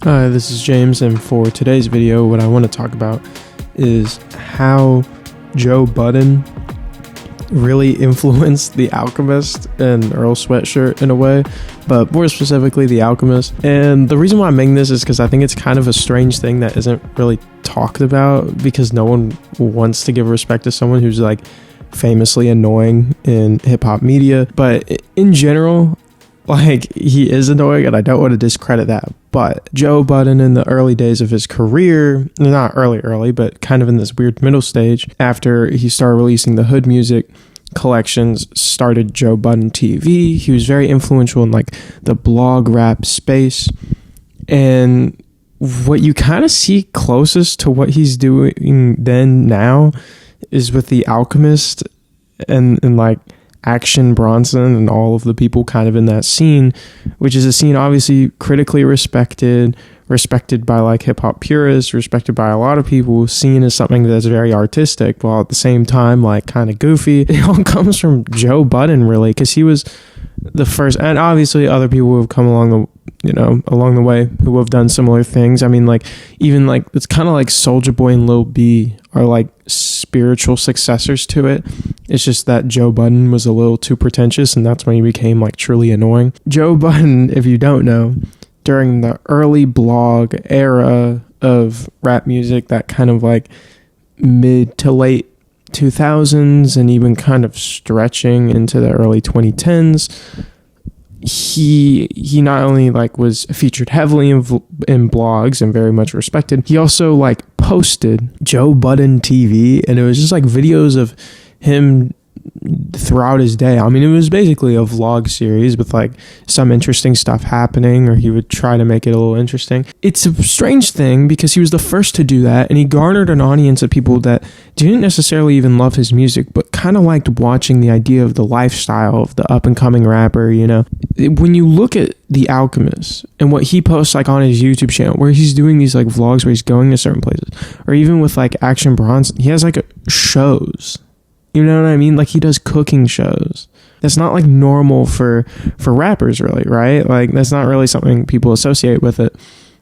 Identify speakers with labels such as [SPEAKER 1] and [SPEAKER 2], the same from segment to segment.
[SPEAKER 1] Hi, this is James, and for today's video, what I want to talk about is how Joe Budden really influenced The Alchemist and Earl Sweatshirt in a way, but more specifically The Alchemist. And the reason why I'm making this is because I think it's kind of a strange thing that isn't really talked about, because no one wants to give respect to someone who's like famously annoying in hip-hop media. But in general, like, he is annoying, and I don't want to discredit that. But Joe Budden, in the early days of his career, not early, but kind of in this weird middle stage, after he started releasing the hood music collections, started Joe Budden TV. He was very influential in like the blog rap space. And what you kind of see closest to what he's doing then now is with The Alchemist and like Action Bronson and all of the people kind of in that scene, which is a scene obviously critically respected by like hip-hop purists, respected by a lot of people, seen as something that's very artistic, while at the same time like kind of goofy. It all comes from Joe Budden, really, because he was the first, and obviously other people who have come along the way who have done similar things. I mean, like, even like, it's kind of like Soulja Boy and Lil B are like spiritual successors to it. It's just that Joe Budden was a little too pretentious, and that's when he became like truly annoying. Joe Budden, if you don't know, during the early blog era of rap music, that kind of like mid to late 2000s and even kind of stretching into the early 2010s, he not only like was featured heavily in blogs and very much respected, he also like posted Joe Budden TV, and it was just like videos of him throughout his day. I mean, it was basically a vlog series with like some interesting stuff happening, or he would try to make it a little interesting. It's a strange thing because he was the first to do that, and he garnered an audience of people that didn't necessarily even love his music, but kind of liked watching the idea of the lifestyle of the up-and-coming rapper, you know. When you look at The Alchemist and what he posts like on his YouTube channel, where he's doing these like vlogs where he's going to certain places, or even with like Action Bronson, he has like shows. You know what I mean? Like, he does cooking shows. That's not like normal for rappers, really, right? Like, that's not really something people associate with it.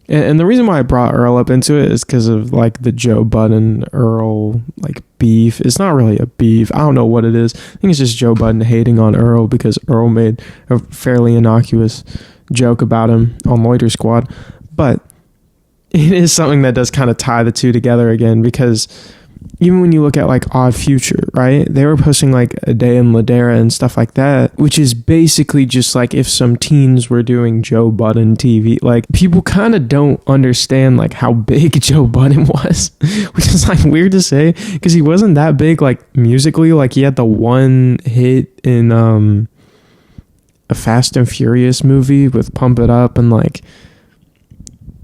[SPEAKER 1] And the reason why I brought Earl up into it is because of like the Joe Budden Earl like beef. It's not really a beef. I don't know what it is. I think it's just Joe Budden hating on Earl because Earl made a fairly innocuous joke about him on Loiter Squad. But it is something that does kind of tie the two together again, because even when you look at like Odd Future, right? They were posting like A Day in Ladera and stuff like that, which is basically just like if some teens were doing Joe Budden TV. Like, people kind of don't understand like how big Joe Budden was, which is like weird to say because he wasn't that big like musically. Like, he had the one hit in a Fast and Furious movie with Pump It Up, and like,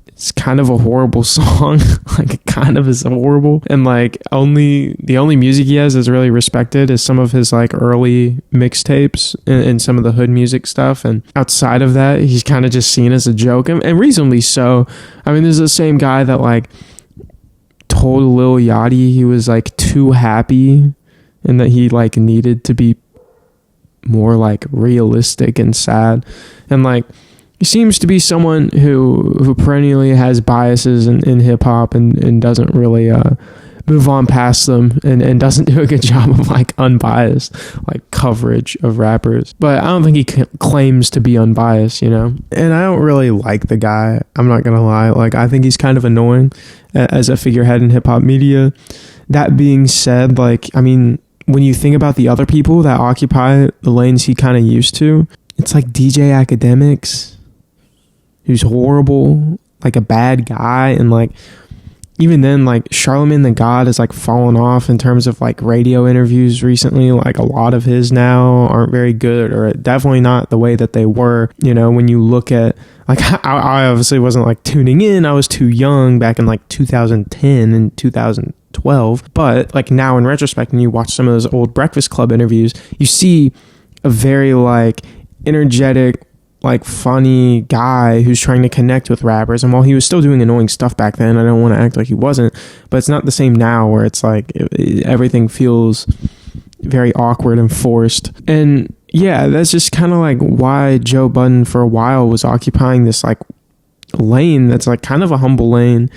[SPEAKER 1] it's kind of a horrible song. Like, it kind of is horrible. And like, the only music he has that's really respected is some of his like early mixtapes and some of the hood music stuff. And outside of that, he's kind of just seen as a joke, and reasonably so. I mean, there's the same guy that like told Lil Yachty he was like too happy and that he like needed to be more like realistic and sad. And like, he seems to be someone who perennially has biases in hip-hop and doesn't really move on past them, and doesn't do a good job of like unbiased like coverage of rappers. But I don't think he claims to be unbiased, you know. And I don't really like the guy, I'm not gonna lie. Like, I think he's kind of annoying as a figurehead in hip-hop media. That being said, like, I mean, when you think about the other people that occupy the lanes he kind of used to, it's like DJ Academics, who's horrible, like a bad guy. And like, even then, like, Charlamagne the God has like fallen off in terms of like radio interviews recently. Like, a lot of his now aren't very good, or definitely not the way that they were, you know. When you look at like, I obviously wasn't like tuning in, I was too young back in like 2010 and 2012, but like now in retrospect, and you watch some of those old Breakfast Club interviews, you see a very like energetic, like funny guy who's trying to connect with rappers. And while he was still doing annoying stuff back then, I don't want to act like he wasn't, but it's not the same now, where it's like everything feels very awkward and forced. And yeah, that's just kind of like why Joe Budden for a while was occupying this like lane that's like kind of a humble lane.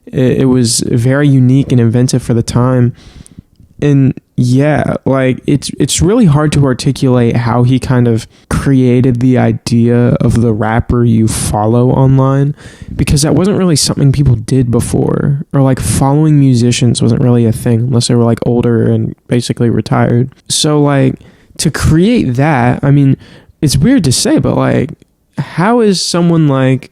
[SPEAKER 1] It was very unique and inventive for the time. And yeah, like it's really hard to articulate how he kind of created the idea of the rapper you follow online, because that wasn't really something people did before, or like following musicians wasn't really a thing unless they were like older and basically retired. So like to create that, I mean, it's weird to say, but like how is someone like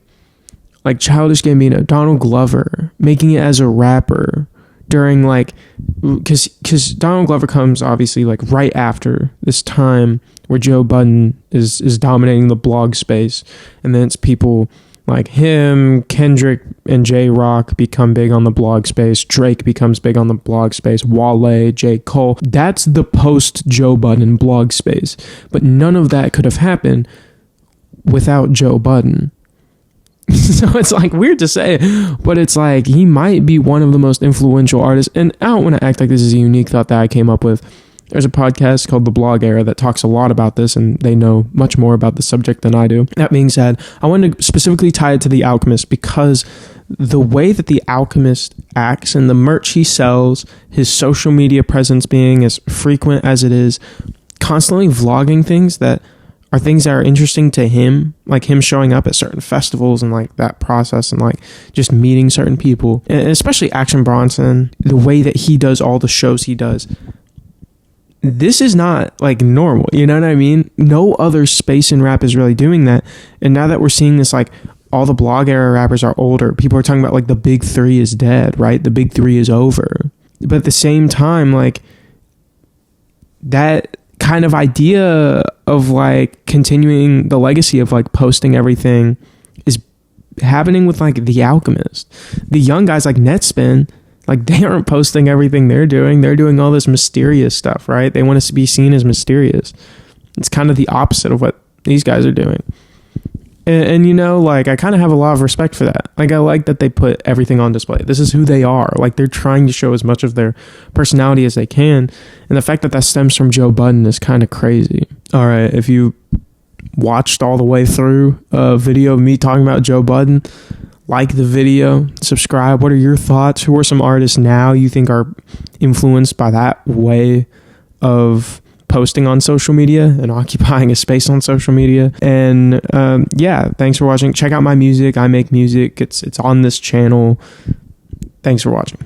[SPEAKER 1] Childish Gambino, Donald Glover, making it as a rapper during like, because Donald Glover comes obviously like right after this time where Joe Budden is dominating the blog space, and then it's people like him, Kendrick, and J-Rock become big on the blog space. Drake becomes big on the blog space. Wale, J. Cole. That's the post Joe Budden blog space. But none of that could have happened without Joe Budden. So it's like weird to say, but it's like he might be one of the most influential artists. And I don't want to act like this is a unique thought that I came up with. There's a podcast called The Blog Era that talks a lot about this, and they know much more about the subject than I do. That being said, I wanted to specifically tie it to The Alchemist because the way that The Alchemist acts and the merch he sells, his social media presence being as frequent as it is, constantly vlogging things that are interesting to him, like him showing up at certain festivals and like that process, and like just meeting certain people, and especially Action Bronson, the way that he does all the shows he does. This is not like normal, you know what I mean? No other space in rap is really doing that. And now that we're seeing this, like all the blog era rappers are older, people are talking about like the big three is dead, right? The big three is over. But at the same time, like that kind of idea of like continuing the legacy of like posting everything is happening with like The Alchemist. The young guys like Netspin, like they aren't posting everything they're doing all this mysterious stuff, right? They want us to be seen as mysterious. It's kind of the opposite of what these guys are doing. And you know, like I kind of have a lot of respect for that. Like I like that they put everything on display. This is who they are. Like they're trying to show as much of their personality as they can. And the fact that stems from Joe Budden is kind of crazy. All right, if you watched all the way through a video of me talking about Joe Budden, like the video, subscribe. What are your thoughts? Who are some artists now you think are influenced by that way of posting on social media and occupying a space on social media? And yeah, thanks for watching. Check out my music. I make music. It's on this channel. Thanks for watching.